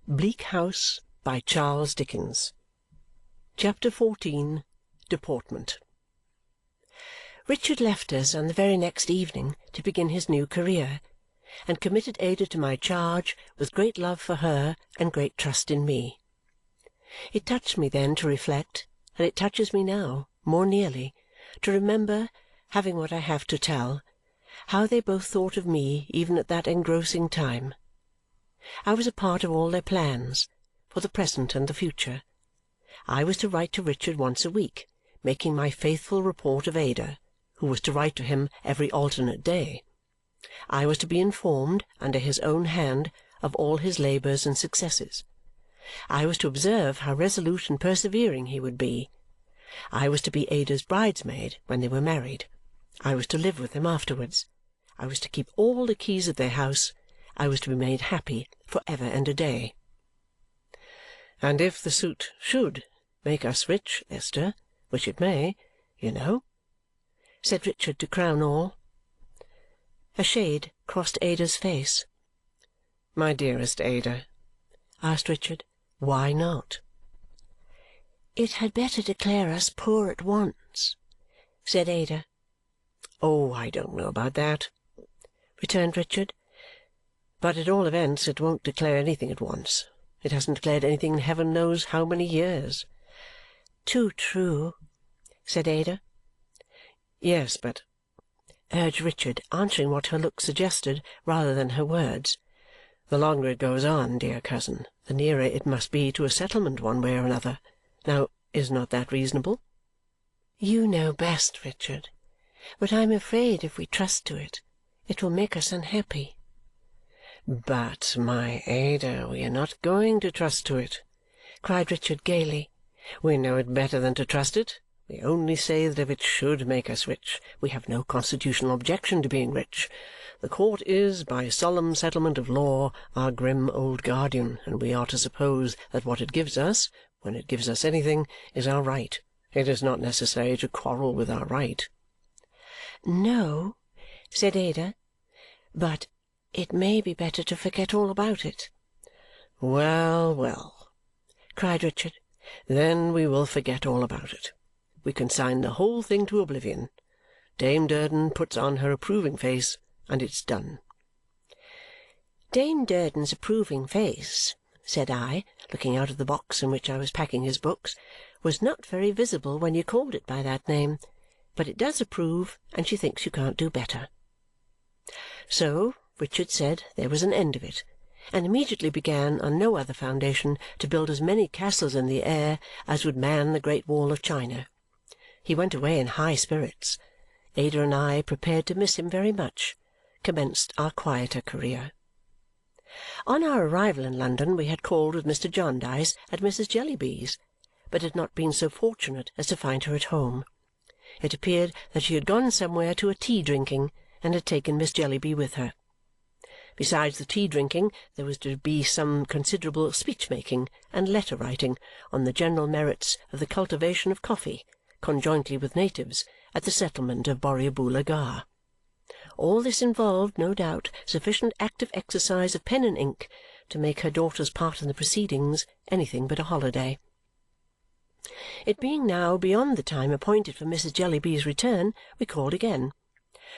Bleak House by Charles Dickens. Chapter 14. Deportment. Richard left us on the very next evening to begin his new career, and committed Ada to my charge with great love for her and great trust in me. It touched me then to reflect, and it touches me now, more nearly, to remember, having what I have to tell, how they both thought of me even at that engrossing time. I was a part of all their plans, for the present and the future. I was to write to Richard once a week, making my faithful report of Ada, who was to write to him every alternate day. I was to be informed, under his own hand, of all his labours and successes. I was to observe how resolute and persevering he would be. I was to be Ada's bridesmaid when they were married. I was to live with them afterwards. I was to keep all the keys of their house. I was to be made happy for ever and a day. "And if the suit should make us rich, Esther, which it may, you know," said Richard to crown all. A shade crossed Ada's face. "My dearest Ada," asked Richard, "why not?" "It had better declare us poor at once," said Ada. "Oh, I don't know about that," returned Richard. "But at all events it won't declare anything at once. It hasn't declared anything in heaven knows how many years." "Too true," said Ada. "Yes, but," urged Richard, answering what her look suggested rather than her words, "the longer it goes on, dear cousin, the nearer it must be to a settlement one way or another. Now, is not that reasonable?" "You know best, Richard. But I am afraid if we trust to it, it will make us unhappy." "But, my Ada, we are not going to trust to it," cried Richard gaily. "We know it better than to trust it. We only say that if it should make us rich, we have no constitutional objection to being rich. The court is, by solemn settlement of law, our grim old guardian, and we are to suppose that what it gives us, when it gives us anything, is our right. It is not necessary to quarrel with our right." "No," said Ada, "but it may be better to forget all about it." "Well, well," cried Richard, "then we will forget all about it. We consign the whole thing to oblivion. Dame Durden puts on her approving face, and it's done." "Dame Durden's approving face," said I, looking out of the box in which I was packing his books, "was not very visible when you called it by that name. But it does approve, and she thinks you can't do better." So Richard said there was an end of it, and immediately began, on no other foundation, to build as many castles in the air as would man the Great Wall of China. He went away in high spirits. Ada and I, prepared to miss him very much, commenced our quieter career. On our arrival in London we had called with Mr. Jarndyce at Mrs. Jellyby's, but had not been so fortunate as to find her at home. It appeared that she had gone somewhere to a tea-drinking and had taken Miss Jellyby with her. Besides the tea-drinking, there was to be some considerable speech-making and letter-writing on the general merits of the cultivation of coffee, conjointly with natives, at the settlement of Borrioboola Gha. All this involved, no doubt, sufficient active exercise of pen and ink to make her daughter's part in the proceedings anything but a holiday. It being now beyond the time appointed for Mrs. Jellyby's return, we called again.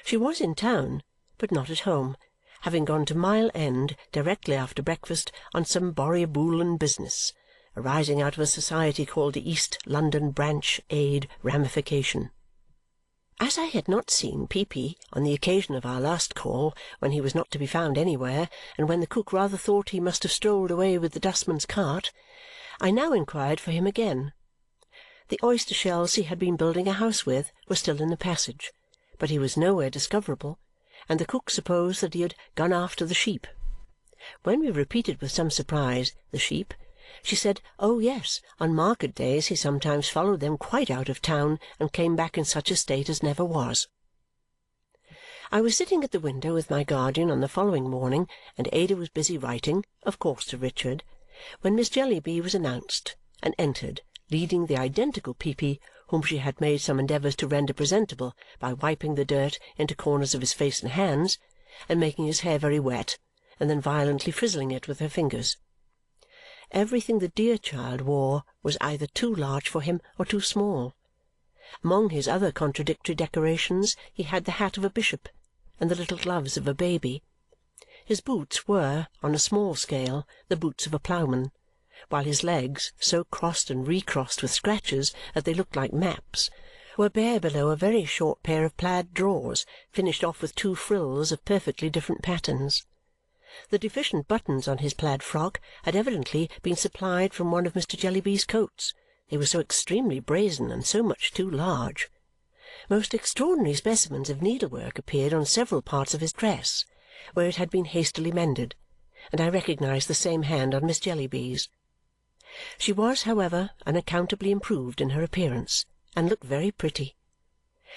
She was in town, but not at home, having gone to Mile End directly after breakfast on some Borrioboolan business, arising out of a society called the East London Branch Aid Ramification. As I had not seen Peepy on the occasion of our last call, when he was not to be found anywhere, and when the cook rather thought he must have strolled away with the dustman's cart, I now inquired for him again. The oyster shells he had been building a house with were still in the passage, but he was nowhere discoverable, and the cook supposed that he had gone after the sheep. When we repeated with some surprise, "The sheep?" she said, oh yes, on market days he sometimes followed them quite out of town and came back in such a state as never was. I was sitting at the window with my guardian on the following morning, and Ada was busy writing, of course to Richard, when Miss Jellyby was announced, and entered, leading the identical Peepy, whom she had made some endeavours to render presentable by wiping the dirt into corners of his face and hands, and making his hair very wet, and then violently frizzling it with her fingers. everything the dear child wore was either too large for him or too small. Among his other contradictory decorations he had the hat of a bishop and the little gloves of a baby. His boots were, on a small scale, the boots of a ploughman, while his legs, so crossed and recrossed with scratches that they looked like maps, were bare below a very short pair of plaid drawers finished off with 2 frills of perfectly different patterns. The deficient buttons on his plaid frock had evidently been supplied from one of Mr. Jellyby's coats, they were so extremely brazen and so much too large. Most extraordinary specimens of needlework appeared on several parts of his dress, where it had been hastily mended, and I recognized the same hand on Miss Jellyby's. She was, however, unaccountably improved in her appearance, and looked very pretty.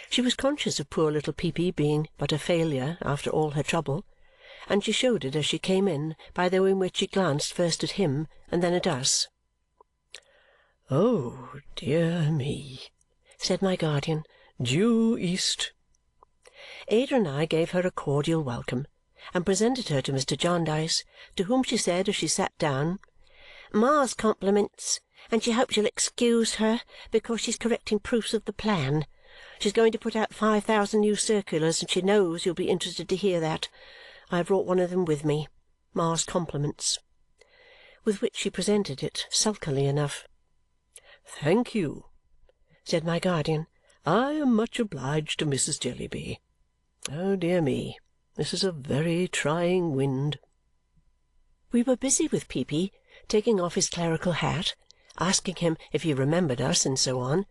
She was conscious of poor little Peepy being but a failure after all her trouble, and she showed it as she came in by the way in which she glanced first at him and then at us. "Oh, dear me!" said my guardian. "Due east!" Ada and I gave her a cordial welcome and presented her to Mr. Jarndyce, to whom she said as she sat down, "Ma's compliments, and she hopes you'll excuse her because she's correcting proofs of the plan. She's going to put out 5,000 new circulars, and she knows you'll be interested to hear that. I have brought one of them with me. Ma's compliments." With which she presented it, sulkily enough. "Thank you," said my guardian. "I am much obliged to Mrs. Jellyby. Oh, dear me, this is a very trying wind." We were busy with Peepy, taking off his clerical hat, asking him if he remembered us, and so on.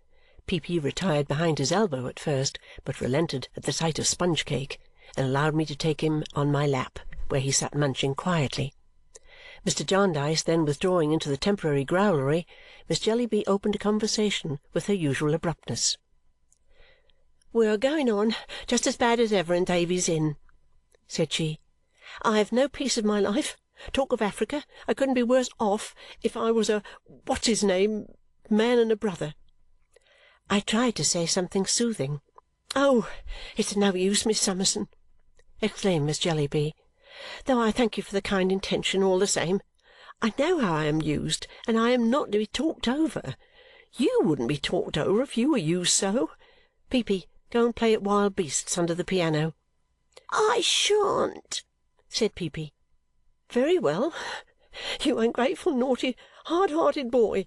Peepy retired behind his elbow at first, but relented at the sight of sponge cake, and allowed me to take him on my lap, where he sat munching quietly. Mr. Jarndyce then withdrawing into the temporary growlery, Miss Jellyby opened a conversation with her usual abruptness. "We are going on just as bad as ever in Davy's Inn," said she. "I have no peace of my life. Talk of Africa, I couldn't be worse off if I was a what's-his-name man and a brother." I tried to say something soothing. "Oh, it's no use, Miss Summerson," exclaimed Miss Jellyby, "though I thank you for the kind intention all the same. I know how I am used, and I am not to be talked over. You wouldn't be talked over if you were used so. Peepy, go and play at wild beasts under the piano." "I shan't," said Peepy. "Very well, you ungrateful, naughty, hard-hearted boy,"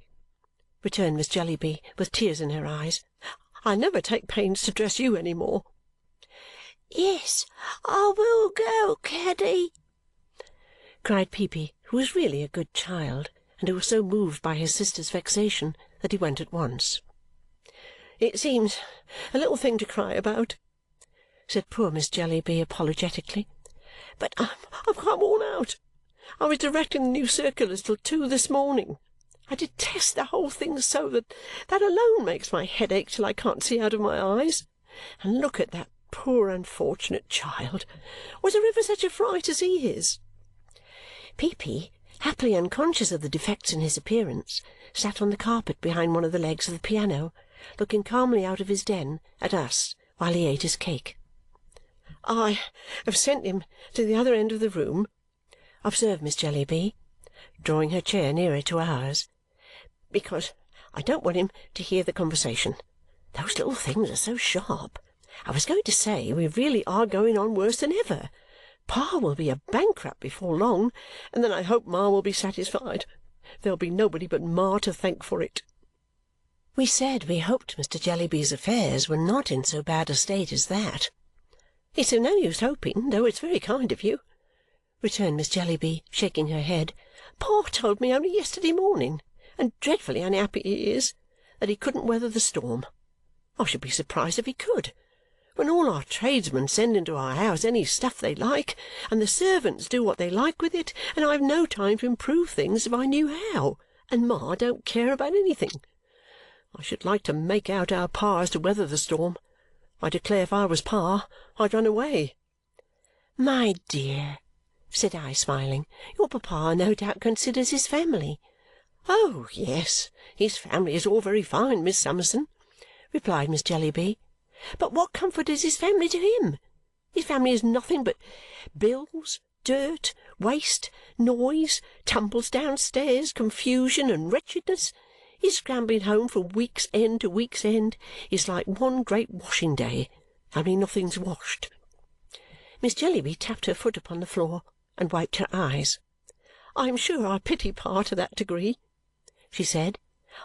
returned Miss Jellyby with tears in her eyes. "I'll never take pains to dress you any more." "Yes, I will go, Caddy," cried Peepy, who was really a good child and who was so moved by his sister's vexation that he went at once. "It seems a little thing to cry about," said poor Miss Jellyby apologetically, "but I'm quite worn out. I was directing the new circulars till 2 this morning. I detest the whole thing so that alone makes my head ache till I can't see out of my eyes. And look at that poor unfortunate child. Was there ever such a fright as he is?" Peepy, happily unconscious of the defects in his appearance, sat on the carpet behind one of the legs of the piano, looking calmly out of his den at us while he ate his cake. "I have sent him to the other end of the room," observed Miss Jellyby, drawing her chair nearer to ours, "because I don't want him to hear the conversation. Those little things are so sharp. I was going to say, we really are going on worse than ever. Pa will be a bankrupt before long, and then I hope Ma will be satisfied. There'll be nobody but Ma to thank for it." We said we hoped Mr. Jellyby's affairs were not in so bad a state as that. "It's of no use hoping, though it's very kind of you," returned Miss Jellyby, shaking her head. "Pa told me only yesterday morning, and dreadfully unhappy he is, that he couldn't weather the storm. I should be surprised if he could. When all our tradesmen send into our house any stuff they like, and the servants do what they like with it, and I have no time to improve things if I knew how, and Ma don't care about anything. I should like to make out how Pa is to weather the storm. I declare if I was Pa, I'd run away." "My dear," said I, smiling, "your papa no doubt considers his family." "Oh, yes, his family is all very fine, Miss Summerson," replied Miss Jellyby, "but what comfort is his family to him? His family is nothing but bills, dirt, waste, noise, tumbles downstairs, confusion, and wretchedness. His scrambling home from week's end to week's end is like one great washing day, only nothing's washed." Miss Jellyby tapped her foot upon the floor and wiped her eyes. "I am sure I pity Pa to that degree," she said.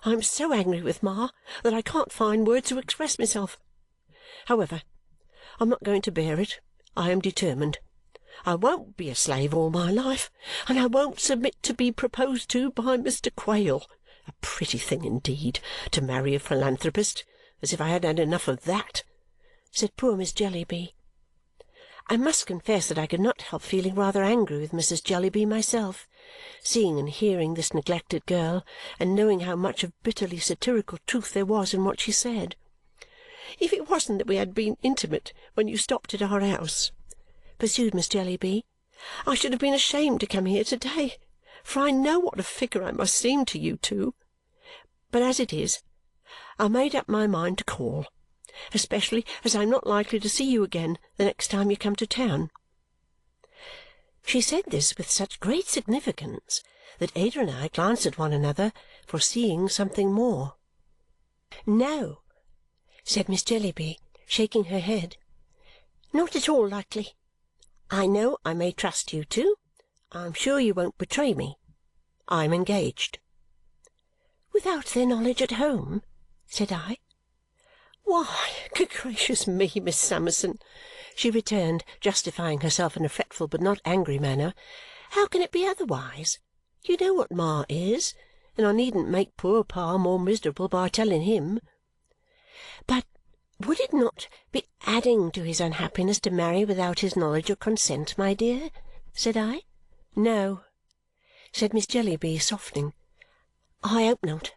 "I am so angry with Ma that I can't find words to express myself. However, I'm not going to bear it. I am determined. I won't be a slave all my life, and I won't submit to be proposed to by Mr. Quale. A pretty thing indeed, to marry a philanthropist! As if I hadn't had enough of that!" said poor Miss Jellyby. I must confess that I could not help feeling rather angry with Mrs. Jellyby myself, seeing and hearing this neglected girl, and knowing how much of bitterly satirical truth there was in what she said. "If it wasn't that we had been intimate when you stopped at our house," pursued Miss Jellyby, "I should have been ashamed to come here to-day, for I know what a figure I must seem to you two. But as it is, I made up my mind to call, especially as I am not likely to see you again the next time you come to town." She said this with such great significance that Ada and I glanced at one another, foreseeing something more. "No," said Miss Jellyby, shaking her head, "not at all likely. I know I may trust you two. I am sure you won't betray me. I am engaged." "Without their knowledge at home?" said I. "Why, good gracious me, Miss Summerson," she returned, justifying herself in a fretful but not angry manner, "how can it be otherwise? You know what Ma is, and I needn't make poor Pa more miserable by telling him." "But would it not be adding to his unhappiness to marry without his knowledge or consent, my dear?" said I. "No," said Miss Jellyby, softening. "I hope not.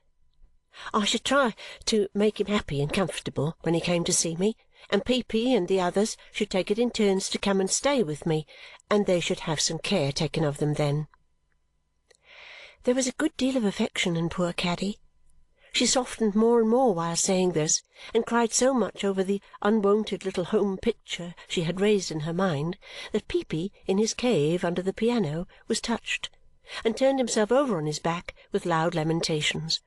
I should try to make him happy and comfortable when he came to see me, and Peepy and the others should take it in turns to come and stay with me, and they should have some care taken of them then." There was a good deal of affection in poor Caddy. She softened more and more while saying this, and cried so much over the unwonted little home picture she had raised in her mind that Peepy, in his cave under the piano, was touched, and turned himself over on his back with loud lamentations.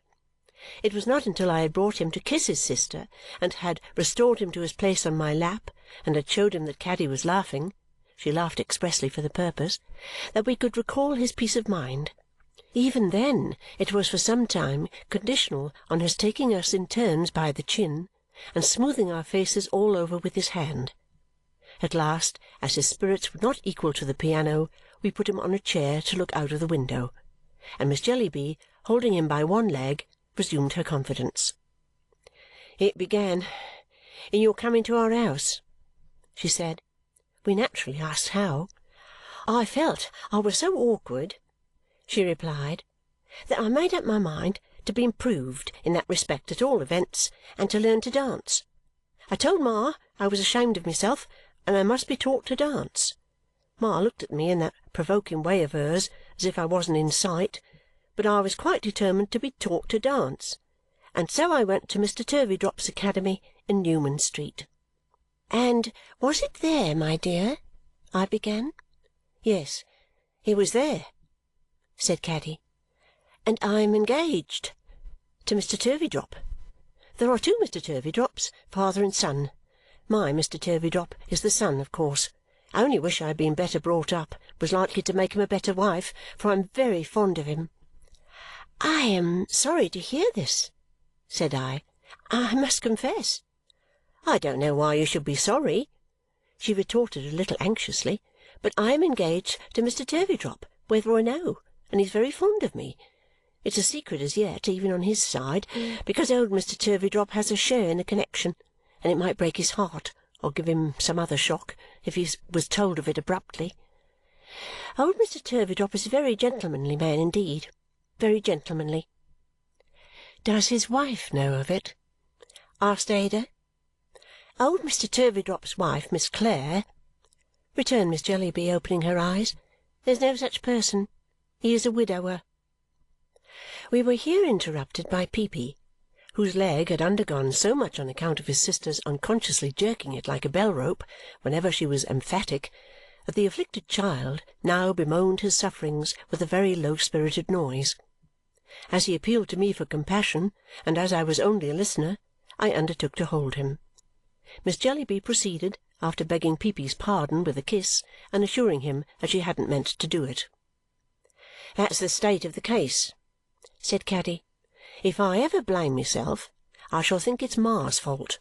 It was not until I had brought him to kiss his sister, and had restored him to his place on my lap, and had showed him that Caddy was laughing (she laughed expressly for the purpose), that we could recall his peace of mind. Even then it was for some time conditional on his taking us in turns by the chin and smoothing our faces all over with his hand. At last, as his spirits were not equal to the piano, we put him on a chair to look out of the window, and Miss Jellyby, holding him by one leg, resumed her confidence. "It began in your coming to our house," she said. We naturally asked how. "I felt I was so awkward," she replied, "that I made up my mind to be improved in that respect at all events and to learn to dance. I told Ma I was ashamed of myself and I must be taught to dance. Ma looked at me in that provoking way of hers as if I wasn't in sight, but I was quite determined to be taught to dance, and so I went to Mr. Turveydrop's academy in Newman Street." "And was it there, my dear?" I began. "Yes, it was there," said Caddy, "and I am engaged to Mr. Turveydrop. There are two Mr. Turveydrops, father and son. My Mr. Turveydrop is the son, of course. I only wish I had been better brought up, was likely to make him a better wife, for I am very fond of him." "I am sorry to hear this," said I must confess." "I don't know why you should be sorry," she retorted a little anxiously, "but I am engaged to Mr. Turveydrop, whether or no, and he's very fond of me. It's a secret as yet, even on his side, because old Mr. Turveydrop has a share in the connexion, and it might break his heart or give him some other shock if he was told of it abruptly. Old Mr. Turveydrop is a very gentlemanly man indeed, very gentlemanly." "Does his wife know of it?" asked Ada. "Old Mr. Turveydrop's wife, Miss Clare," returned Miss Jellyby, opening her eyes. "There's no such person. He is a widower." We were here interrupted by Peepy, whose leg had undergone so much on account of his sister's unconsciously jerking it like a bell-rope whenever she was emphatic but the afflicted child now bemoaned his sufferings with a very low-spirited noise. As he appealed to me for compassion, and as I was only a listener, I undertook to hold him. Miss Jellyby proceeded, after begging Peepy's pardon with a kiss and assuring him that she hadn't meant to do it. "That's the state of the case," said Caddy. "If I ever blame myself, I shall think it's Ma's fault.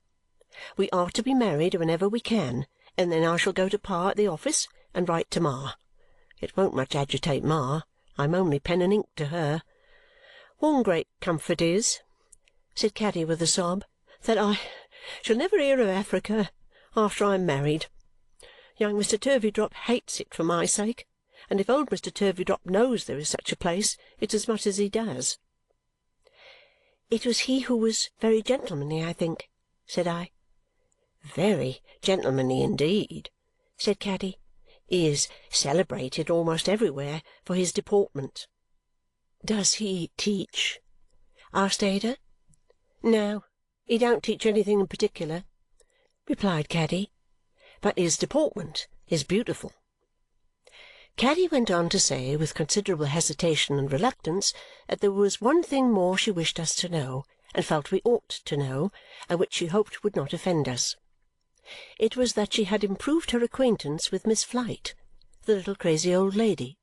We are to be married whenever we can, and then I shall go to Pa at the office and write to Ma. It won't much agitate Ma. I'm only pen and ink to her. One great comfort is," said Caddy with a sob, "that I shall never hear of Africa after I am married. Young Mr. Turveydrop hates it for my sake, and if old Mr. Turveydrop knows there is such a place, it's as much as he does." "It was he who was very gentlemanly, I think," said I. "Very gentlemanly indeed," said Caddy. "He is celebrated almost everywhere for his deportment." "Does he teach?" asked Ada. "No, he don't teach anything in particular," replied Caddy, "but his deportment is beautiful." Caddy went on to say, with considerable hesitation and reluctance, that there was one thing more she wished us to know, and felt we ought to know, and which she hoped would not offend us. It was that she had improved her acquaintance with Miss Flite, the little crazy old lady,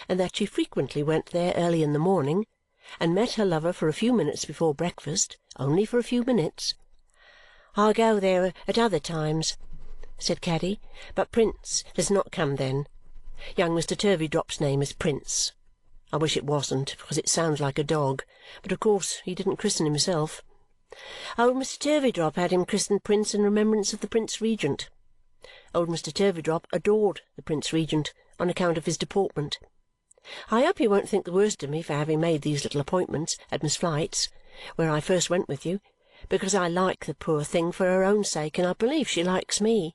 and that she frequently went there early in the morning, and met her lover for a few minutes before breakfast, only for a few minutes. "I go there at other times," said Caddy, "but Prince does not come then. Young Mr. Turveydrop's name is Prince. I wish it wasn't, because it sounds like a dog, but of course he didn't christen himself. Old Mr. Turveydrop had him christened Prince in remembrance of the Prince Regent. Old Mr. Turveydrop adored the Prince Regent on account of his deportment. I hope you won't think the worse of me for having made these little appointments at Miss Flite's, where I first went with you, because I like the poor thing for her own sake, and I believe she likes me.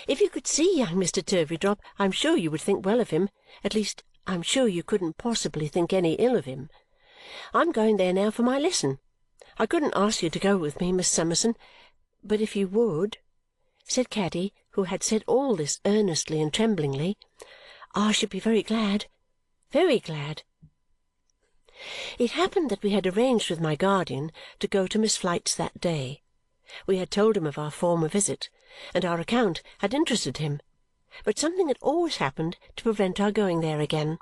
If you could see young Mr. Turveydrop, I am sure you would think well of him. At least, I am sure you couldn't possibly think any ill of him. I am going there now for my lesson. I couldn't ask you to go with me, Miss Summerson, but if you would," said Caddy, who had said all this earnestly and tremblingly, "I should be very glad, very glad." It happened that we had arranged with my guardian to go to Miss Flite's that day. We had told him of our former visit, and our account had interested him, but something had always happened to prevent our going there again.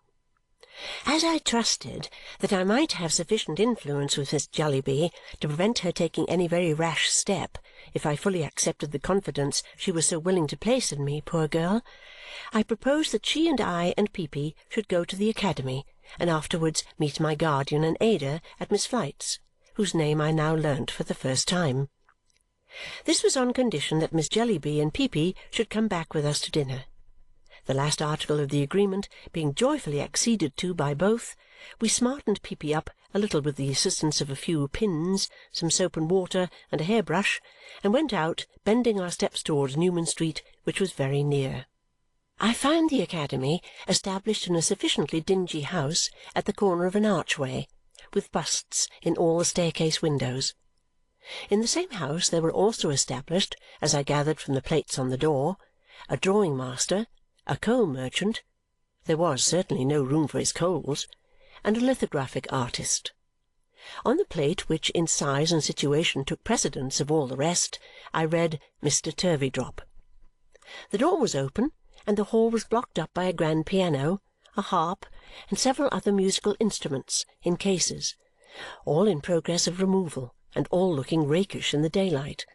As I trusted that I might have sufficient influence with Miss Jellyby to prevent her taking any very rash step if I fully accepted the confidence she was so willing to place in me, poor girl, I proposed that she and I and Peepy should go to the academy and afterwards meet my guardian and Ada at Miss Flite's, whose name I now learnt for the first time. This was on condition that Miss Jellyby and Peepy should come back with us to dinner. The last article of the agreement being joyfully acceded to by both, we smartened Peepy up a little with the assistance of a few pins, some soap and water, and a hair-brush, and went out, bending our steps towards Newman Street, which was very near. I found the academy established in a sufficiently dingy house at the corner of an archway, with busts in all the staircase windows. In the same house there were also established, as I gathered from the plates on the door, a drawing-master, a coal-merchant (there was certainly no room for his coals), and a lithographic artist. On the plate, which in size and situation took precedence of all the rest, I read Mr. Turveydrop. The door was open, and the hall was blocked up by a grand piano, a harp, and several other musical instruments in cases, all in progress of removal, and all looking rakish in the daylight.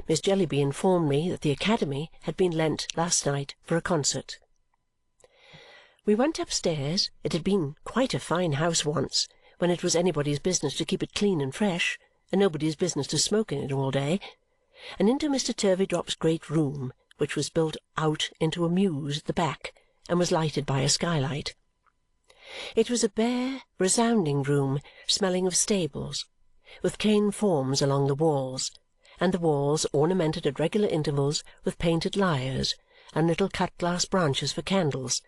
Miss Jellyby informed me that the academy had been lent last night for a concert. We went upstairs. It had been quite a fine house once, when it was anybody's business to keep it clean and fresh, and nobody's business to smoke in it all day, and into Mr. Turveydrop's great room, which was built out into a mews at the back and was lighted by a skylight. It was a bare, resounding room, smelling of stables, with cane forms along the walls, and the walls ornamented at regular intervals with painted lyres and little cut-glass branches for candles,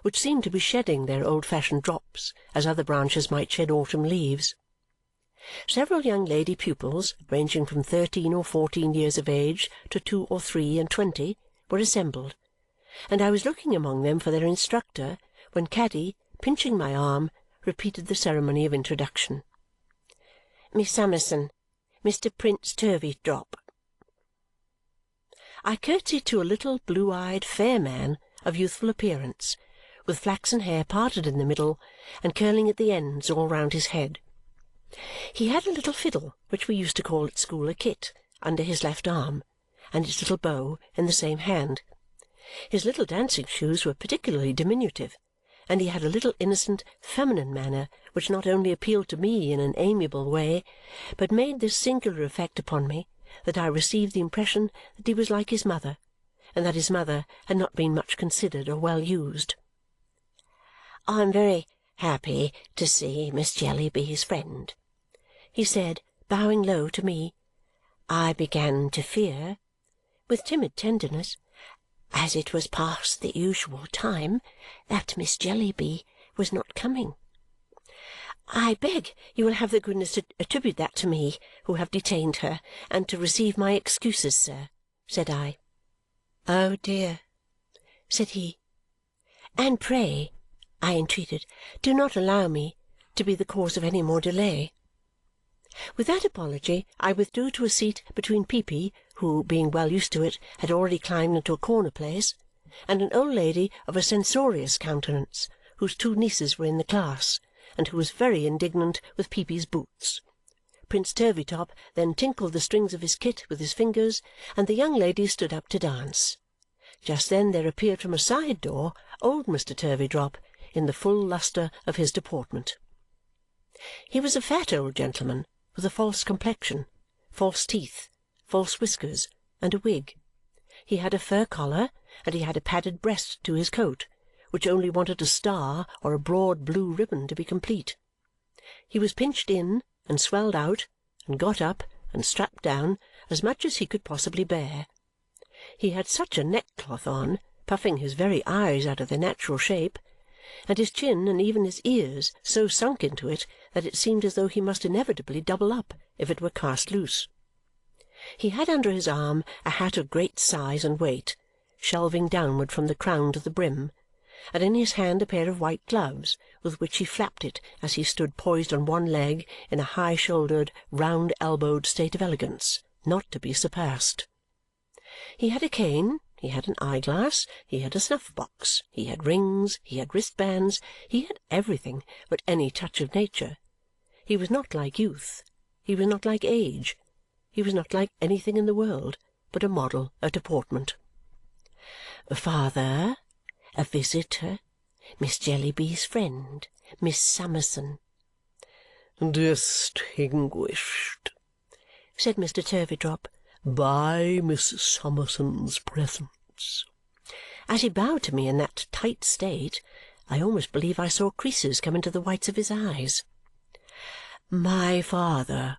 which seemed to be shedding their old-fashioned drops as other branches might shed autumn leaves. Several young lady pupils, ranging from 13 or 14 years of age to 2 or 3 and 20, were assembled, and I was looking among them for their instructor when Caddy, pinching my arm, repeated the ceremony of introduction. "Miss Summerson, Mr. Prince Turveydrop." I curtsied to a little blue-eyed fair man of youthful appearance, with flaxen hair parted in the middle and curling at the ends all round his head. He had a little fiddle, which we used to call at school a kit, under his left arm, and its little bow in the same hand. His little dancing shoes were particularly diminutive, and he had a little innocent, feminine manner which not only appealed to me in an amiable way, but made this singular effect upon me, that I received the impression that he was like his mother, and that his mother had not been much considered or well used. "I am very happy to see Miss Jellyby's friend," he said, bowing low to me. "I began to fear," with timid tenderness, "as it was past the usual time, that Miss Jellyby was not coming." "I beg you will have the goodness to attribute that to me, who have detained her, and to receive my excuses, sir," said I. "Oh, dear!" said he. "And pray," I entreated, "do not allow me to be the cause of any more delay." With that apology I withdrew to a seat between Peepy, who, being well used to it, had already climbed into a corner place, and an old lady of a censorious countenance, whose two nieces were in the class, and who was very indignant with Peepy's boots. Prince Turveydrop then tinkled the strings of his kit with his fingers, and the young ladies stood up to dance. Just then there appeared from a side door old Mr. Turveydrop, in the full lustre of his deportment. He was a fat old gentleman, with a false complexion, false teeth, false whiskers, and a wig. He had a fur collar, and he had a padded breast to his coat, which only wanted a star or a broad blue ribbon to be complete. He was pinched in, and swelled out, and got up, and strapped down, as much as he could possibly bear. He had such a neckcloth on, puffing his very eyes out of their natural shape, and his chin and even his ears so sunk into it that it seemed as though he must inevitably double up if it were cast loose. He had under his arm a hat of great size and weight, shelving downward from the crown to the brim, and in his hand a pair of white gloves, with which he flapped it as he stood poised on one leg in a high-shouldered, round-elbowed state of elegance, not to be surpassed. He had a cane, he had an eyeglass, he had a snuff-box, he had rings, he had wristbands, he had everything but any touch of nature. He was not like youth, he was not like age, he was not like anything in the world but a model of deportment. "Father, a visitor, Miss Jellyby's friend, Miss Summerson." "Distinguished," said Mr. Turveydrop, "by Miss Summerson's presence." As he bowed to me in that tight state, I almost believe I saw creases come into the whites of his eyes. "My father,"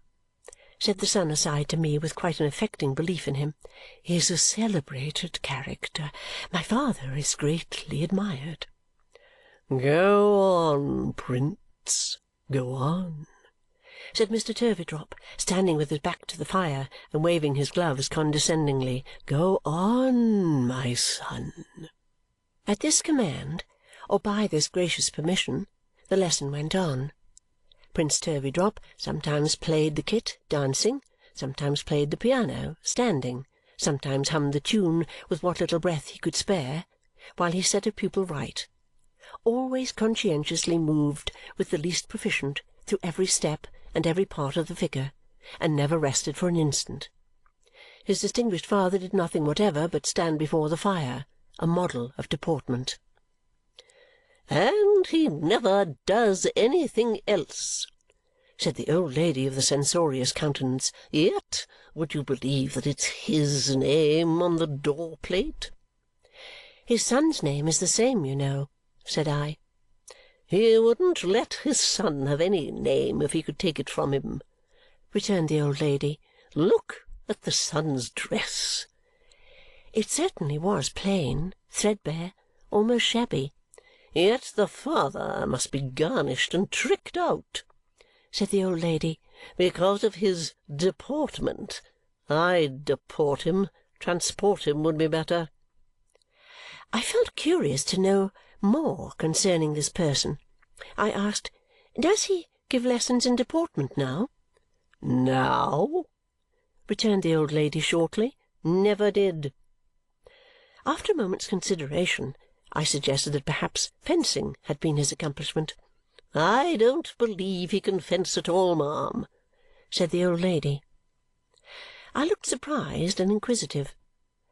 said the son aside to me with quite an affecting belief in him, "is a celebrated character. My father is greatly admired." "Go on, Prince, go on," said Mr. Turveydrop, standing with his back to the fire and waving his gloves condescendingly. "Go on, my son." At this command, or by this gracious permission, the lesson went on. Prince Turveydrop sometimes played the kit, dancing, sometimes played the piano, standing, sometimes hummed the tune with what little breath he could spare, while he set a pupil right, always conscientiously moved with the least proficient through every step and every part of the figure, and never rested for an instant. His distinguished father did nothing whatever but stand before the fire, a model of deportment. "And he never does anything else," said the old lady of the censorious countenance. "Yet would you believe that it's his name on the door-plate?" "His son's name is the same, you know," said I. "He wouldn't let his son have any name if he could take it from him," returned the old lady. "Look at the son's dress." It certainly was plain, threadbare, almost shabby. "Yet the father must be garnished and tricked out," said the old lady, "because of his deportment. I'd deport him. Transport him would be better." I felt curious to know more concerning this person. I asked, "Does he give lessons in deportment now?" "Now?" returned the old lady shortly. "Never did." After a moment's consideration, I suggested that perhaps fencing had been his accomplishment. "I don't believe he can fence at all, ma'am," said the old lady. I looked surprised and inquisitive.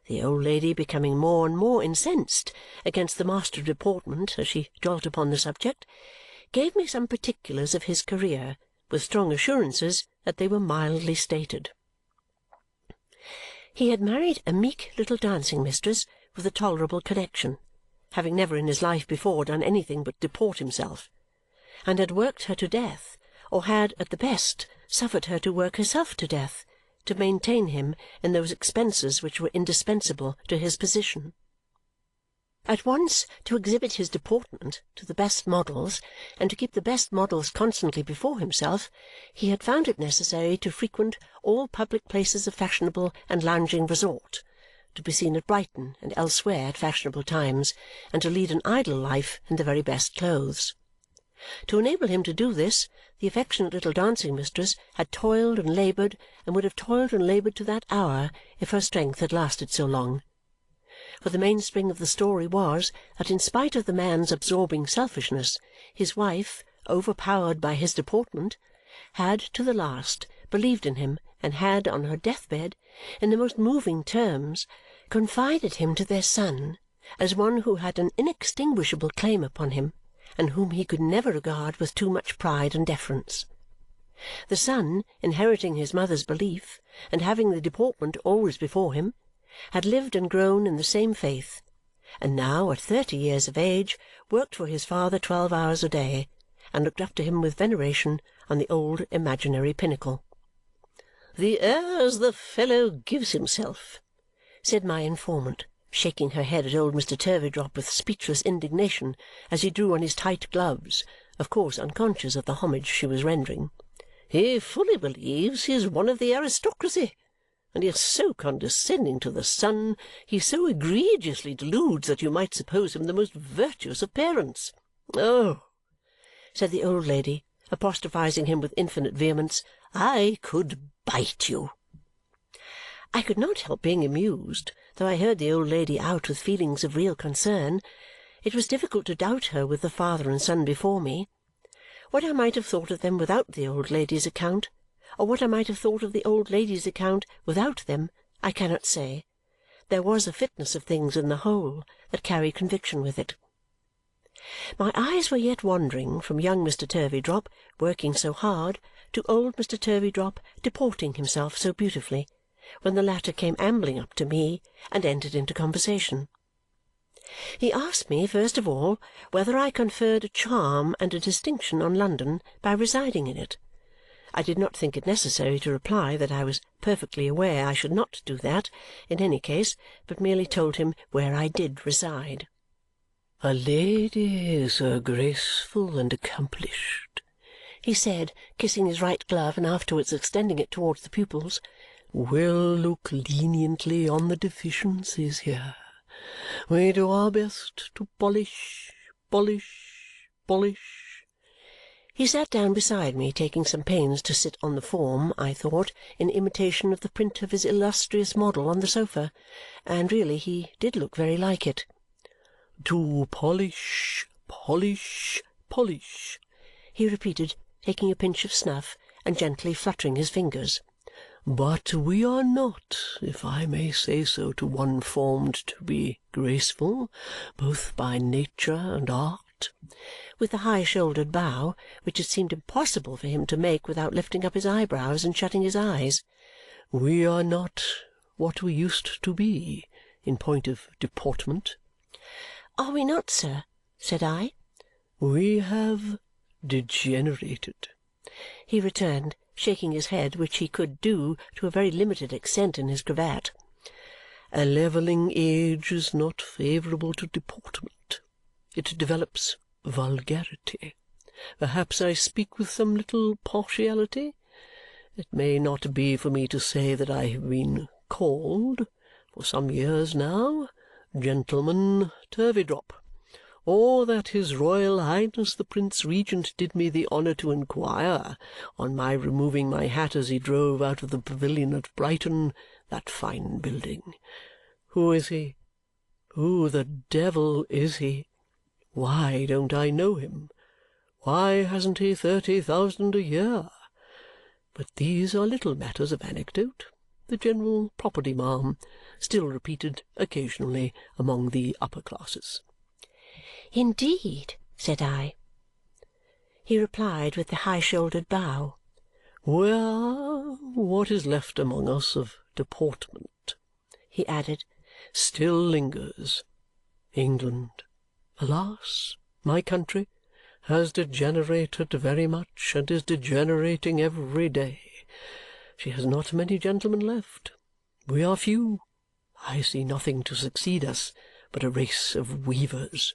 The old lady, becoming more and more incensed against the master of deportment as she dwelt upon the subject, gave me some particulars of his career, with strong assurances that they were mildly stated. He had married a meek little dancing-mistress with a tolerable connexion, having never in his life before done anything but deport himself, and had worked her to death, or had, at the best, suffered her to work herself to death, to maintain him in those expenses which were indispensable to his position. At once to exhibit his deportment to the best models and to keep the best models constantly before himself, he had found it necessary to frequent all public places of fashionable and lounging resort, to be seen at Brighton and elsewhere at fashionable times, and to lead an idle life in the very best clothes. To enable him to do this, the affectionate little dancing-mistress had toiled and laboured, and would have toiled and laboured to that hour if her strength had lasted so long. For the mainspring of the story was that in spite of the man's absorbing selfishness, his wife, overpowered by his deportment, had to the last believed in him and had, on her death-bed, in the most moving terms, confided him to their son as one who had an inextinguishable claim upon him and whom he could never regard with too much pride and deference. The son, inheriting his mother's belief and having the deportment always before him, had lived and grown in the same faith, and now, at 30 years of age, worked for his father 12 hours a day, and looked up to him with veneration on the old imaginary pinnacle. "The airs the fellow gives himself!" said my informant, shaking her head at old Mr. Turveydrop with speechless indignation as he drew on his tight gloves, of course unconscious of the homage she was rendering. "He fully believes he is one of the aristocracy, and he is so condescending to the son, he so egregiously deludes that you might suppose him the most virtuous of parents. Oh," said the old lady, apostrophizing him with infinite vehemence, "I could bite you!" I could not help being amused, though I heard the old lady out with feelings of real concern. It was difficult to doubt her with the father and son before me. What I might have thought of them without the old lady's account, or what I might have thought of the old lady's account without them, I cannot say. There was a fitness of things in the whole that carried conviction with it. My eyes were yet wandering from young Mr. Turveydrop, working so hard, to old Mr. Turveydrop deporting himself so beautifully, when the latter came ambling up to me and entered into conversation. He asked me, first of all, whether I conferred a charm and a distinction on London by residing in it. I did not think it necessary to reply that I was perfectly aware I should not do that, in any case, but merely told him where I did reside. "A lady so graceful and accomplished," he said, kissing his right glove and afterwards extending it towards the pupils, "will look leniently on the deficiencies here. We do our best to polish, polish, polish." He sat down beside me, taking some pains to sit on the form, I thought, in imitation of the print of his illustrious model on the sofa, and really he did look very like it. "To polish, polish, polish," he repeated, taking a pinch of snuff and gently fluttering his fingers. "But we are not, if I may say so to one formed to be graceful, both by nature and art," with a high-shouldered bow, which it seemed impossible for him to make without lifting up his eyebrows and shutting his eyes. "We are not what we used to be in point of deportment." "Are we not, sir?" said I. "We have degenerated," he returned, shaking his head, which he could do to a very limited extent in his cravat. "A levelling age is not favourable to deportment. It develops vulgarity. Perhaps I speak with some little partiality. It may not be for me to say that I have been called, for some years now, Gentleman Turveydrop, or that His Royal Highness the Prince Regent did me the honour to inquire, on my removing my hat as he drove out of the pavilion at Brighton, that fine building. Who is he? Who the devil is he? Why don't I know him? Why hasn't he 30,000 a year? But these are little matters of anecdote. The general property, ma'am, still repeated occasionally among the upper classes. Indeed, said I. He replied with the high-shouldered bow. Well, what is left among us of deportment, he added, still lingers. England, alas, my country, has degenerated very much and is degenerating every day. She has not many gentlemen left. We are few. I see nothing to succeed us but a race of weavers.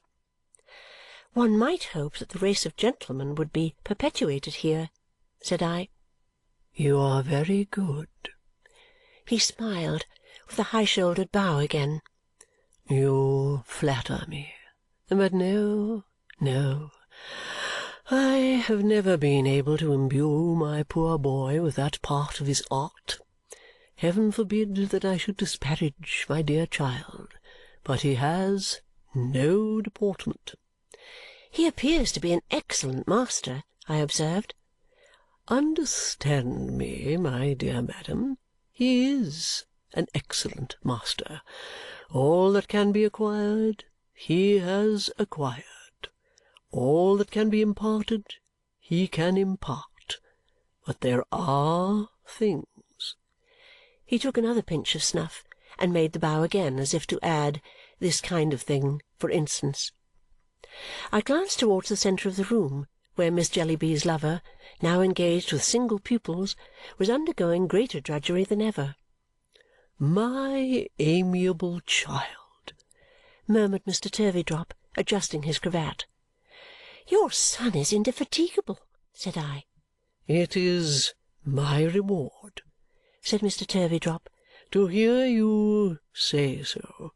One might hope that the race of gentlemen would be perpetuated here, said I. You are very good. He smiled with a high-shouldered bow again. You flatter me. But no, no. I have never been able to imbue my poor boy with that part of his art. Heaven forbid that I should disparage my dear child, but he has no deportment. He appears to be an excellent master, I observed. Understand me, my dear madam, he is an excellent master. All that can be acquired, he has acquired. All that can be imparted, he can impart. But there are things. He took another pinch of snuff and made the bow again, as if to add, this kind of thing, for instance. I glanced towards the centre of the room, where Miss Jellyby's lover, now engaged with single pupils, was undergoing greater drudgery than ever. My amiable child, murmured Mr. Turveydrop, adjusting his cravat. Your son is indefatigable, said I. It is my reward, said Mr. Turveydrop, to hear you say so.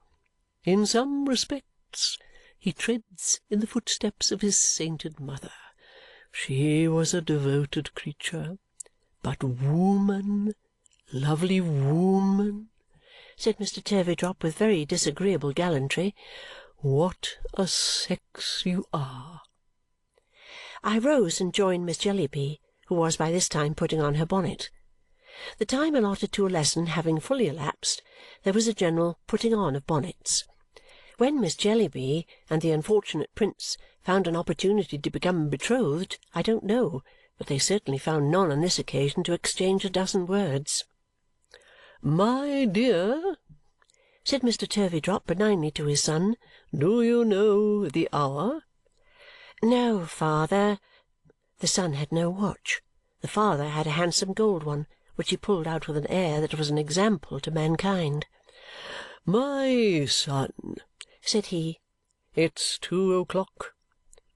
In some respects he treads in the footsteps of his sainted mother. She was a devoted creature. But woman, lovely woman, said Mr. Turveydrop with very disagreeable gallantry, what a sex you are! I rose and joined Miss Jellyby, who was by this time putting on her bonnet. The time allotted to a lesson having fully elapsed, there was a general putting on of bonnets. When Miss Jellyby and the unfortunate Prince found an opportunity to become betrothed, I don't know, but they certainly found none on this occasion to exchange a dozen words. My dear, said Mr. Turveydrop benignly to his son, do you know the hour? No, father. The son had no watch. The father had a handsome gold one, which he pulled out with an air that was an example to mankind. My son, said he, it's 2:00.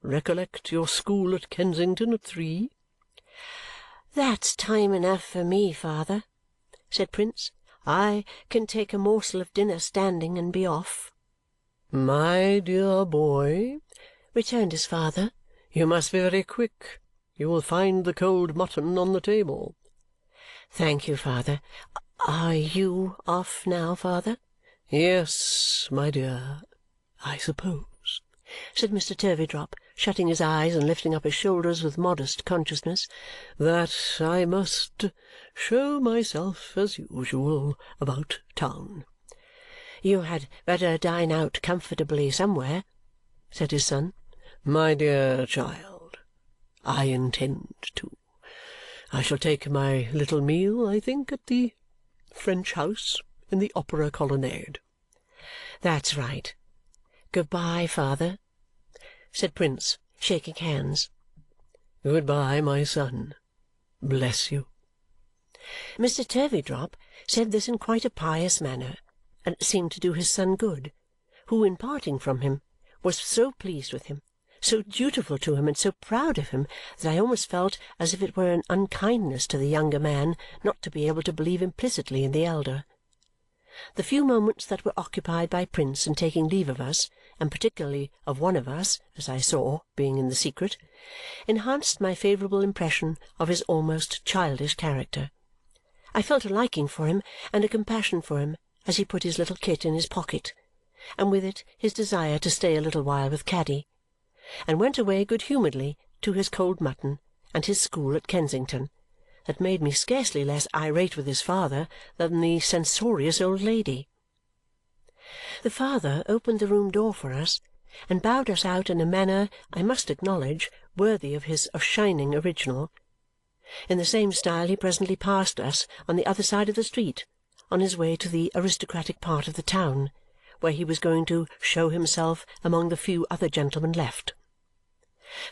Recollect your school at Kensington at 3. That's time enough for me, father, said Prince. I can take a morsel of dinner standing and be off. My dear boy, returned his father, you must be very quick. You will find the cold mutton on the table. Thank you, father. Are you off now, father? Yes, my dear, I suppose, said Mr. Turveydrop, shutting his eyes and lifting up his shoulders with modest consciousness, that I must show myself as usual about town. You had better dine out comfortably somewhere, said his son. My dear child, I intend to. I shall take my little meal, I think, at the French house in the Opera Colonnade. That's right. Good-bye, father, said Prince, shaking hands. Good-bye, my son. Bless you. Mr. Turveydrop said this in quite a pious manner, and it seemed to do his son good, who, in parting from him, was so pleased with him, so dutiful to him, and so proud of him that I almost felt as if it were an unkindness to the younger man not to be able to believe implicitly in the elder. The few moments that were occupied by Prince in taking leave of us, and particularly of one of us, as I saw, being in the secret, enhanced my favourable impression of his almost childish character. I felt a liking for him and a compassion for him as he put his little kit in his pocket, and with it his desire to stay a little while with Caddy, and went away good-humouredly to his cold mutton and his school at Kensington, that made me scarcely less irate with his father than the censorious old lady. The father opened the room door for us and bowed us out in a manner, I must acknowledge, worthy of his shining original. In the same style he presently passed us on the other side of the street, on his way to the aristocratic part of the town, where he was going to show himself among the few other gentlemen left.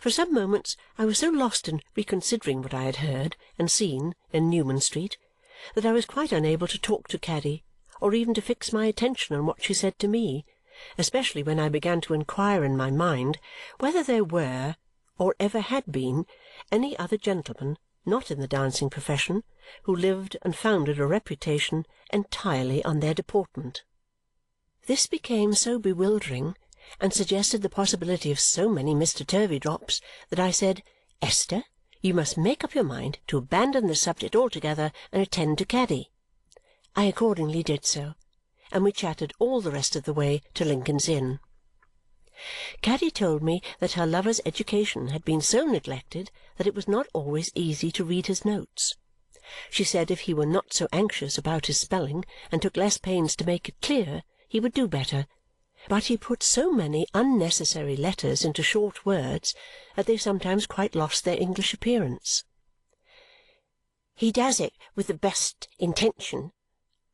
For some moments I was so lost in reconsidering what I had heard and seen in Newman Street that I was quite unable to talk to Caddy or even to fix my attention on what she said to me, especially when I began to inquire in my mind whether there were, or ever had been, any other gentlemen, not in the dancing profession, who lived and founded a reputation entirely on their deportment. This became so bewildering and suggested the possibility of so many Mr. Turveydrops that I said, "Esther, you must make up your mind to abandon the subject altogether and attend to Caddy." I accordingly did so, and we chatted all the rest of the way to Lincoln's Inn. Caddy told me that her lover's education had been so neglected that it was not always easy to read his notes. She said if he were not so anxious about his spelling and took less pains to make it clear, he would do better, but he put so many unnecessary letters into short words that they sometimes quite lost their English appearance. "He does it with the best intention,"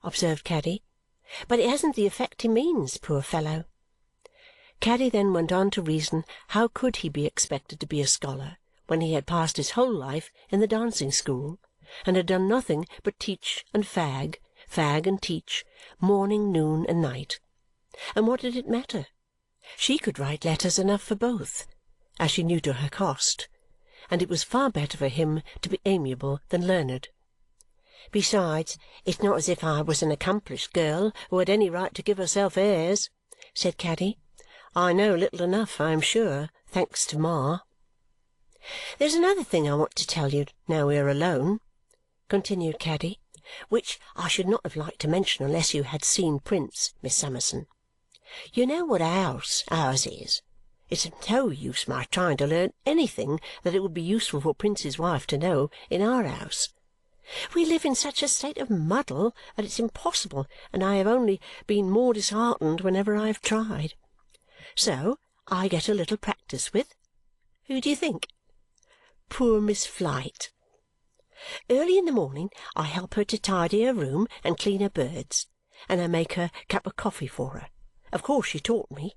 observed Caddy, "but it hasn't the effect he means, poor fellow." Caddy then went on to reason how could he be expected to be a scholar when he had passed his whole life in the dancing school and had done nothing but teach and fag, fag and teach, morning, noon, and night. And what did it matter? She could write letters enough for both, as she knew to her cost, and it was far better for him to be amiable than learned. "Besides, it's not as if I was an accomplished girl who had any right to give herself airs," said Caddy. "I know little enough, I am sure, thanks to Ma." "There's another thing I want to tell you now we are alone," continued Caddy, "which I should not have liked to mention unless you had seen Prince, Miss Summerson. You know what a house ours is. It's of no use my trying to learn anything that it would be useful for Prince's wife to know in our house. We live in such a state of muddle that it's impossible, and I have only been more disheartened whenever I have tried. So I get a little practice with who do you think? Poor Miss Flite. Early in the morning I help her to tidy her room and clean her birds, and I make her a cup of coffee for her. Of course she taught me,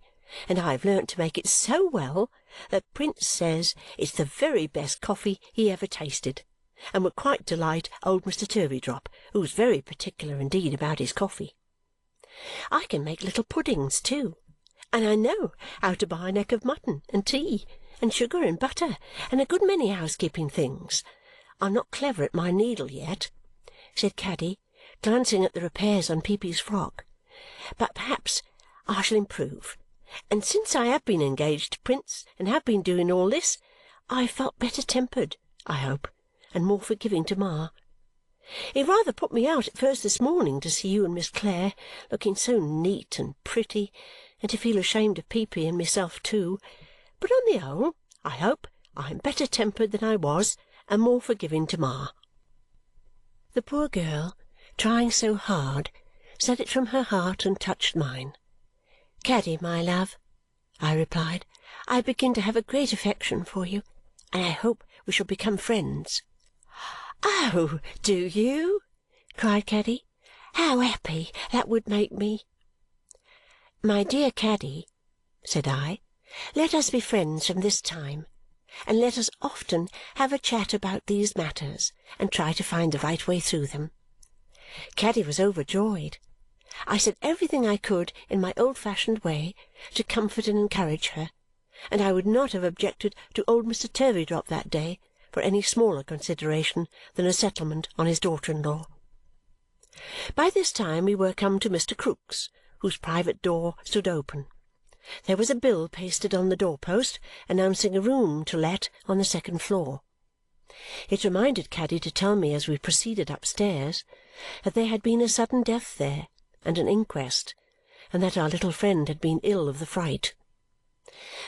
and I have learnt to make it so well that Prince says it's the very best coffee he ever tasted, and would quite delight old Mr. Turveydrop, who is very particular indeed about his coffee. I can make little puddings too, and I know how to buy a neck of mutton and tea and sugar and butter and a good many housekeeping things. I'm not clever at my needle yet," said Caddy, glancing at the repairs on Peepy's frock, "but perhaps I shall improve, and since I have been engaged to Prince and have been doing all this, I have felt better tempered, I hope, and more forgiving to Ma. It rather put me out at first this morning to see you and Miss Clare looking so neat and pretty, and to feel ashamed of Peepy and myself too, but on the whole I hope I am better tempered than I was and more forgiving to Ma." The poor girl, trying so hard, said it from her heart and touched mine. "Caddy, my love," I replied, "I begin to have a great affection for you, and I hope we shall become friends." "Oh, do you?" cried Caddy. "How happy that would make me!" "My dear Caddy," said I, "let us be friends from this time, and let us often have a chat about these matters and try to find the right way through them." Caddy was overjoyed. I said everything I could in my old-fashioned way to comfort and encourage her, and I would not have objected to old Mr. Turveydrop that day for any smaller consideration than a settlement on his daughter-in-law. By this time we were come to Mr. Krook's, whose private door stood open. There was a bill pasted on the door-post announcing a room to let on the second floor. It reminded Caddy to tell me as we proceeded upstairs that there had been a sudden death there and an inquest, and that our little friend had been ill of the fright.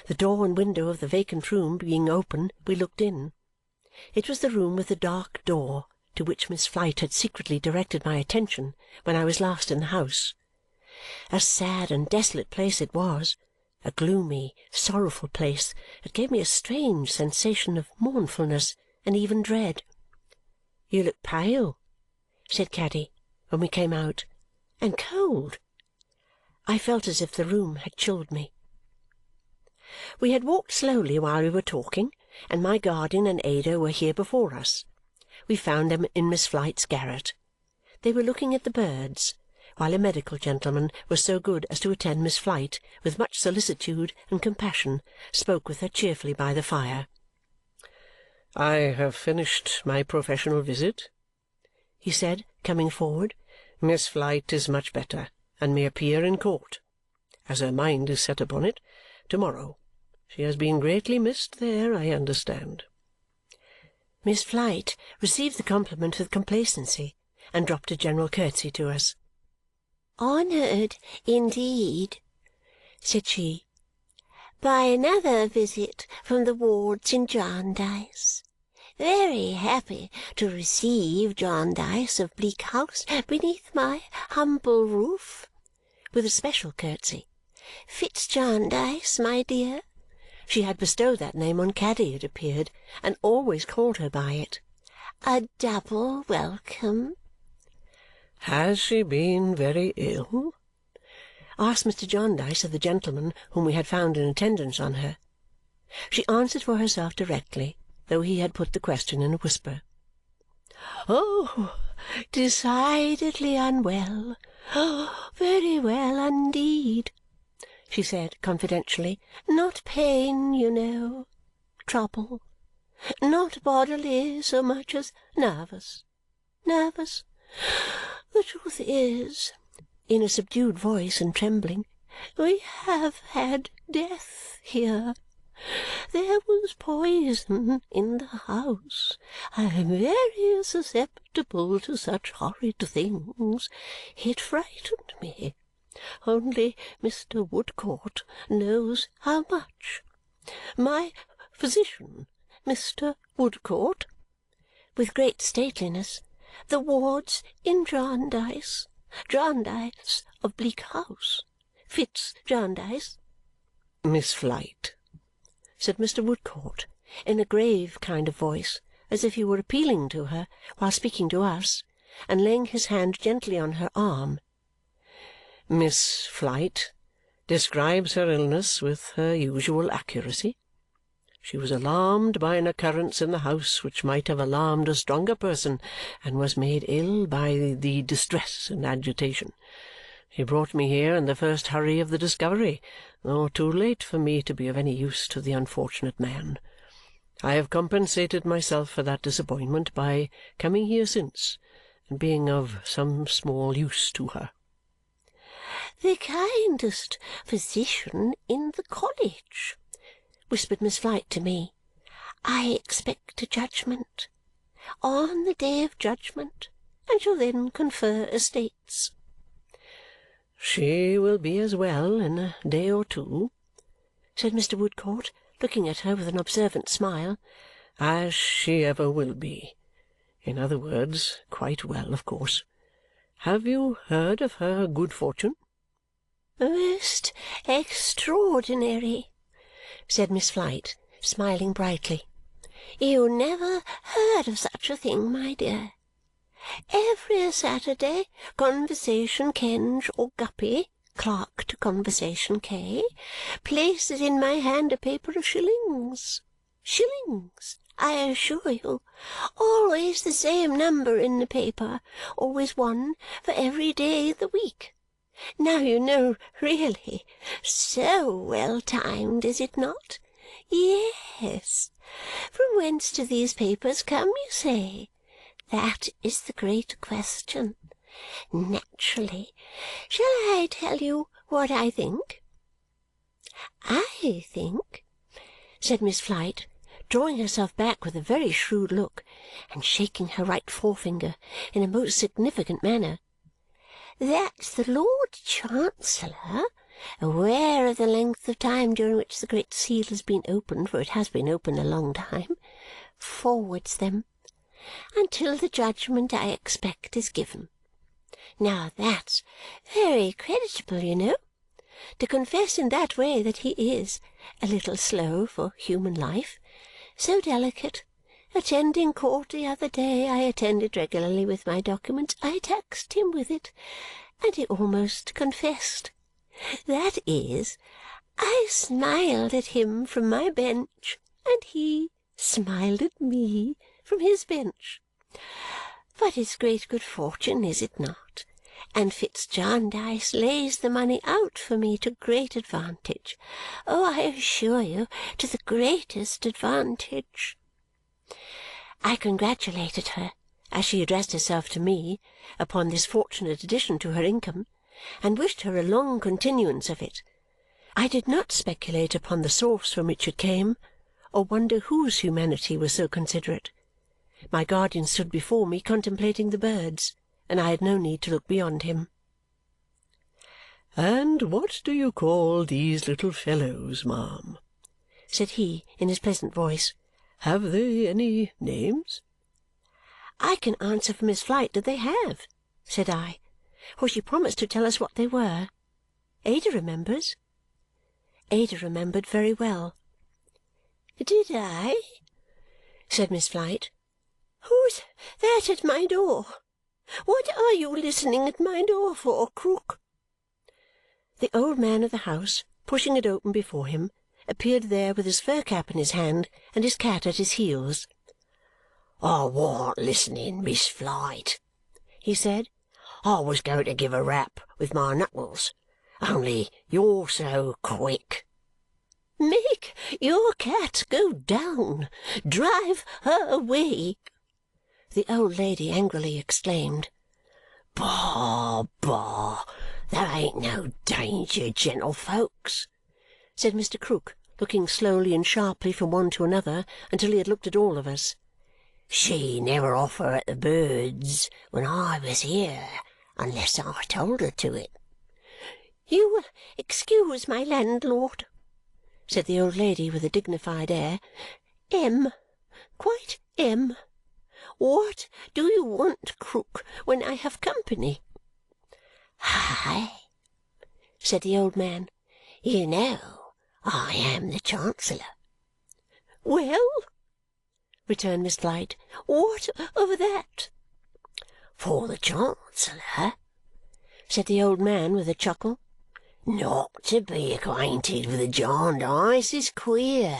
The door and window of the vacant room being open, we looked in. It was the room with the dark door to which Miss Flite had secretly directed my attention when I was last in the house. A sad and desolate place it was, a gloomy, sorrowful place that gave me a strange sensation of mournfulness and even dread. "You look pale," said Caddy when we came out, "and cold." I felt as if the room had chilled me. We had walked slowly while we were talking, and my guardian and Ada were here before us. We found them in Miss Flite's garret. They were looking at the birds, while a medical gentleman was so good as to attend Miss Flite with much solicitude and compassion, spoke with her cheerfully by the fire. "I have finished my professional visit," he said, coming forward. "Miss Flite is much better and may appear in court, as her mind is set upon it, to-morrow. She has been greatly missed there, I understand." Miss Flite received the compliment with complacency and dropped a general curtsy to us. "Honoured indeed," said she, "by another visit from the wards in Jarndyce. Very happy to receive Jarndyce of Bleak House beneath my humble roof," with a special curtsy. "Fitz Jarndyce, my dear." She had bestowed that name on Caddy, it appeared, and always called her by it. "A double welcome." "Has she been very ill?" asked Mr. Jarndyce of the gentleman whom we had found in attendance on her. She answered for herself directly, though he had put the question in a whisper. "Oh, decidedly unwell. Oh, very well indeed," she said confidentially. "Not pain, you know. Trouble. Not bodily so much as nervous. Nervous. The truth is," in a subdued voice and trembling, "we have had death here. There was poison in the house. I am very susceptible to such horrid things. It frightened me. Only Mr. Woodcourt knows how much. My physician, Mr. Woodcourt," with great stateliness, "the wards in Jarndyce. Jarndyce of Bleak House. Fitz Jarndyce." "Miss Flite," said Mr. Woodcourt in a grave kind of voice, as if he were appealing to her while speaking to us, and laying his hand gently on her arm. "Miss Flite describes her illness with her usual accuracy. She was alarmed by an occurrence in the house which might have alarmed a stronger person, and was made ill by the distress and agitation. She brought me here in the first hurry of the discovery, though too late for me to be of any use to the unfortunate man. I have compensated myself for that disappointment by coming here since and being of some small use to her." "The kindest physician in the college," whispered Miss Flite to me. "I expect a judgment on the day of judgment, and shall then confer estates." "She will be as well in a day or two," said Mr. Woodcourt, looking at her with an observant smile, "as she ever will be. In other words, quite well, of course. Have you heard of her good fortune?" "Most extraordinary," said Miss Flite, smiling brightly. "You never heard of such a thing, my dear. Every Saturday Conversation Kenge or Guppy, clerk to Conversation K, places in my hand a paper of shillings. Shillings, I assure you. Always the same number in the paper, always one for every day of the week. Now you know, really, so well timed, is it not? Yes. From whence do these papers come, you say? That is the great question. Naturally. Shall I tell you what I think? I think, said Miss Flite, drawing herself back with a very shrewd look and shaking her right forefinger in a most significant manner, that the Lord Chancellor, aware of the length of time during which the Great Seal has been open, for it has been open a long time, forwards them until the judgment I expect is given. Now that's very creditable, you know, to confess in that way that he is a little slow for human life, so delicate. Attending court the other day, I attended regularly with my documents. I taxed him with it, and he almost confessed. That is, I smiled at him from my bench, and he smiled at me from his bench. But it's great good fortune, is it not? And Jarndyce lays the money out for me to great advantage. Oh, I assure you, to the greatest advantage. I congratulated her, as she addressed herself to me, upon this fortunate addition to her income, and wished her a long continuance of it. I did not speculate upon the source from which it came, or wonder whose humanity was so considerate. My guardian stood before me contemplating the birds, and I had no need to look beyond him. "And what do you call these little fellows, ma'am?" said he in his pleasant voice. "Have they any names?" "I can answer for Miss Flite that they have," said I, for she promised to tell us what they were. Ada remembers. Ada remembered very well. "Did I?" said Miss Flite. "Who's that at my door? What are you listening at my door for, Krook?" The old man of the house, pushing it open before him, appeared there with his fur cap in his hand and his cat at his heels. "I warn't listening, Miss Flite," he said. "I was going to give a rap with my knuckles, only you're so quick." "Make your cat go down. Drive her away," the old lady angrily exclaimed. "Bah, bah! There ain't no danger, gentlefolks," said Mr. Krook, looking slowly and sharply from one to another until he had looked at all of us. "She never offer at the birds when I was here, unless I told her to it." "You will excuse my landlord," said the old lady with a dignified air. "M. Quite M. What do you want, Krook, when I have company?" "Hi!" said the old man. "You know I am the Chancellor." "Well," returned Miss Flite, "what of that?" "For the Chancellor," said the old man with a chuckle, "not to be acquainted with the Jarndyce is queer,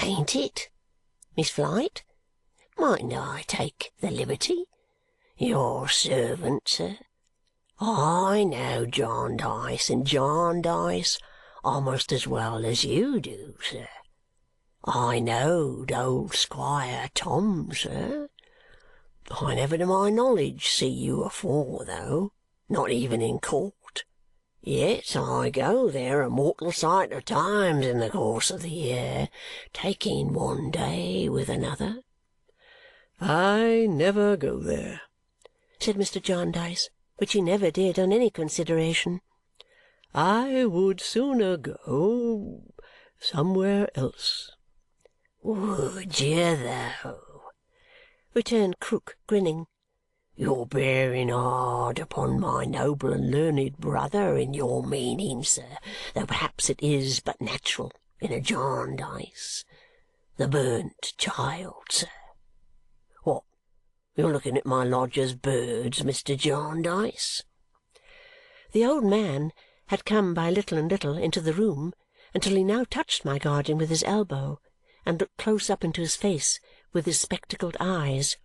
ain't it, Miss Flite? Mightn't I take the liberty? Your servant, sir. I know Jarndyce and Jarndyce almost as well as you do, sir. I knowed old Squire Tom, sir. I never to my knowledge see you afore, though, not even in court. Yet I go there a mortal sight of times in the course of the year, taking one day with another." "I never go there," said Mr. Jarndyce, which he never did on any consideration. "I would sooner go somewhere else." "Would you, though?" returned Krook, grinning. "You're bearing hard upon my noble and learned brother in your meaning, sir, though perhaps it is but natural in a Jarndyce. The burnt child, sir. What, you're looking at my lodger's birds, Mr. Jarndyce?" The old man had come by little and little into the room until he now touched my guardian with his elbow and looked close up into his face with his spectacled eyes.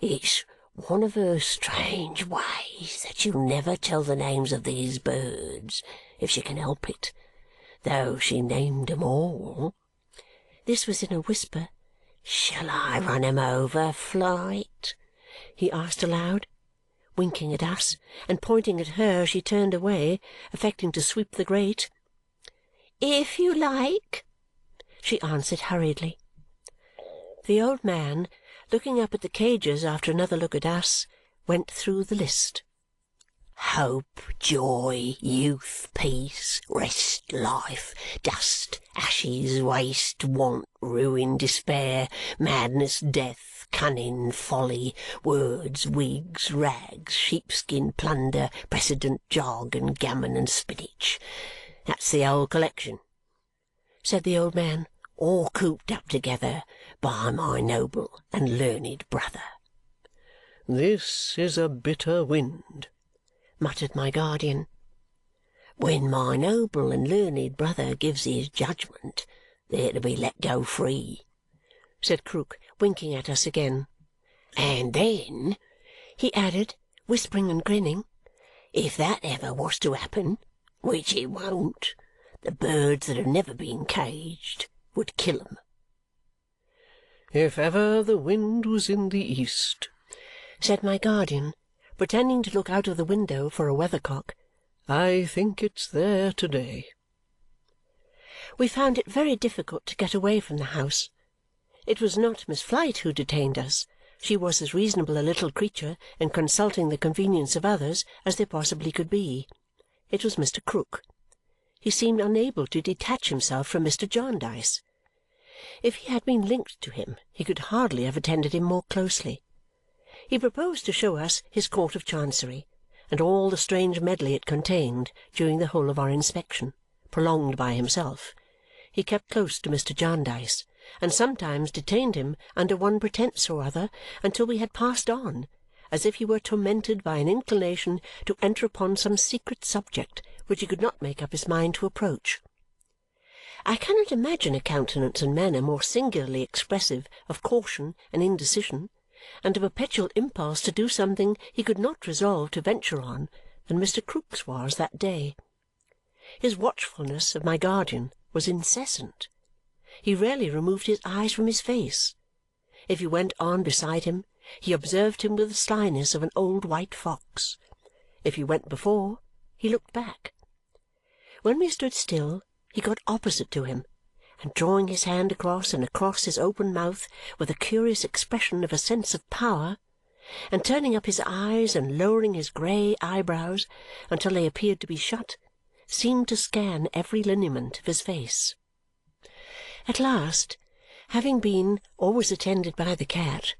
"It's one of her strange ways that she'll never tell the names of these birds if she can help it, though she named 'em all." This was in a whisper. "Shall I run 'em over, Flite?" he asked aloud. winking at us, and pointing at her as she turned away, affecting to sweep the grate. "If you like," she answered hurriedly. The old man, looking up at the cages after another look at us, went through the list. Hope, joy, youth, peace, rest, life, dust, ashes, waste, want, ruin, despair, madness, death, cunning, folly, words, wigs, rags, sheepskin, plunder, precedent, jargon, gammon, and spinach. That's the whole collection," said the old man, "all cooped up together by my noble and learned brother." "This is a bitter wind," muttered my guardian. "When my noble and learned brother gives his judgment, they're to be let go free," said Krook, winking at us again. "And then," he added, whispering and grinning, "if that ever was to happen, which it won't, the birds that have never been caged would kill 'em." "If ever the wind was in the east," said my guardian, pretending to look out of the window for a weathercock, "I think it's there to-day." We found it very difficult to get away from the house. It was not Miss Flite who detained us. She was as reasonable a little creature in consulting the convenience of others as there possibly could be. It was Mr. Krook. He seemed unable to detach himself from Mr. Jarndyce. If he had been linked to him, he could hardly have attended him more closely. He proposed to show us his Court of Chancery, and all the strange medley it contained during the whole of our inspection, prolonged by himself. He kept close to Mr. Jarndyce, and sometimes detained him under one pretence or other until we had passed on, as if he were tormented by an inclination to enter upon some secret subject which he could not make up his mind to approach. I cannot imagine a countenance and manner more singularly expressive of caution and indecision, and a perpetual impulse to do something he could not resolve to venture on, than Mr. Krook's was that day. His watchfulness of my guardian was incessant. He rarely removed his eyes from his face. If he went on beside him, he observed him with the slyness of an old white fox. If he went before, he looked back. When we stood still, he got opposite to him, and drawing his hand across and across his open mouth with a curious expression of a sense of power, and turning up his eyes and lowering his grey eyebrows until they appeared to be shut, seemed to scan every lineament of his face. At last, having been, always attended by the cat,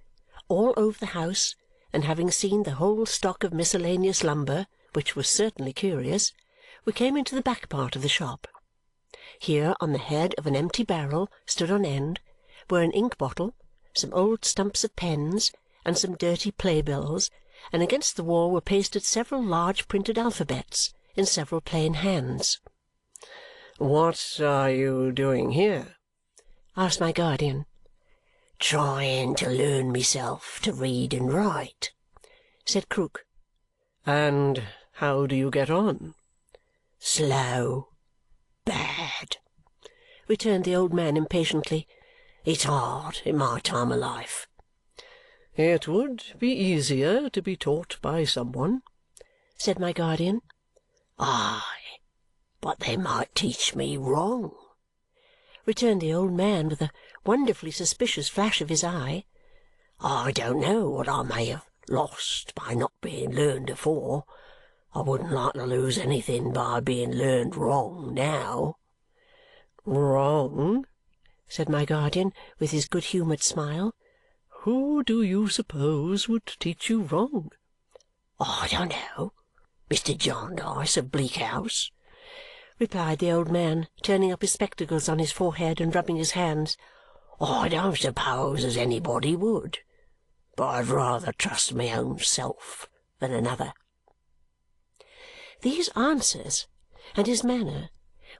all over the house, and having seen the whole stock of miscellaneous lumber, which was certainly curious, we came into the back part of the shop. Here, on the head of an empty barrel, stood on end, were an ink-bottle, some old stumps of pens, and some dirty playbills, and against the wall were pasted several large printed alphabets in several plain hands. "What are you doing here?" asked my guardian. "Trying to learn myself to read and write," said Krook. "And how do you get on?" "Slow. Bad," returned the old man impatiently. "It's hard in my time of life." "It would be easier to be taught by some one," said my guardian. "Aye, but they might teach me wrong," returned the old man with a wonderfully suspicious flash of his eye. "I don't know what I may have lost by not being learned afore. I wouldn't like to lose anything by being learned wrong now." "Wrong?" said my guardian with his good-humoured smile. "Who do you suppose would teach you wrong?" "I don't know. Mr. Jarndyce of Bleak House," replied the old man, turning up his spectacles on his forehead and rubbing his hands. "I don't suppose as anybody would, but I'd rather trust my own self than another." These answers and his manner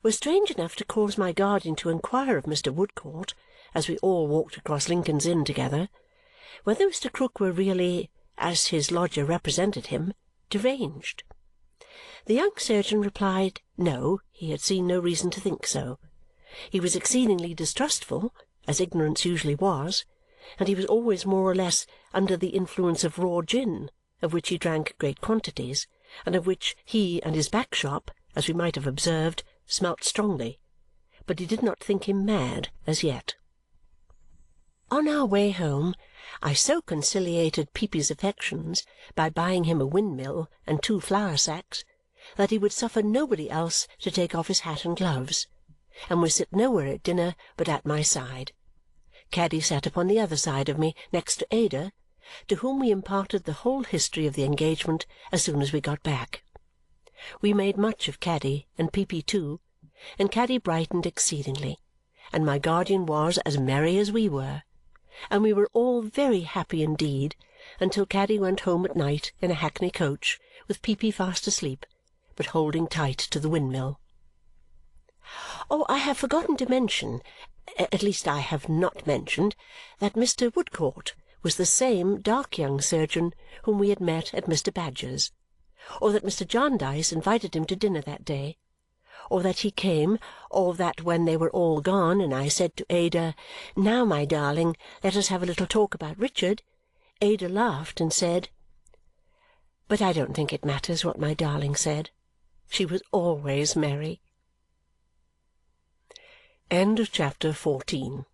were strange enough to cause my guardian to inquire of Mr. Woodcourt, as we all walked across Lincoln's Inn together, whether Mr. Krook were really, as his lodger represented him, deranged. The young surgeon replied no, he had seen no reason to think so. He was exceedingly distrustful, as ignorance usually was, and he was always more or less under the influence of raw gin, of which he drank great quantities, and of which he and his back shop, as we might have observed, smelt strongly, but he did not think him mad as yet. On our way home, I so conciliated Peepy's affections by buying him a windmill and 2 flour sacks that he would suffer nobody else to take off his hat and gloves, and would sit nowhere at dinner but at my side. Caddy sat upon the other side of me, next to Ada, to whom we imparted the whole history of the engagement as soon as we got back. We made much of Caddy, and Peepy too, and Caddy brightened exceedingly, and my guardian was as merry as we were, and we were all very happy indeed until Caddy went home at night in a hackney coach with Peepy fast asleep, but holding tight to the windmill. Oh, I have forgotten to mention, at least I have not mentioned, that Mr. Woodcourt was the same dark young surgeon whom we had met at Mr. Badger's, or that Mr. Jarndyce invited him to dinner that day, or that he came, or that when they were all gone and I said to Ada, "Now, my darling, let us have a little talk about Richard," Ada laughed and said, but I don't think it matters what my darling said. She was always merry. End of chapter 14.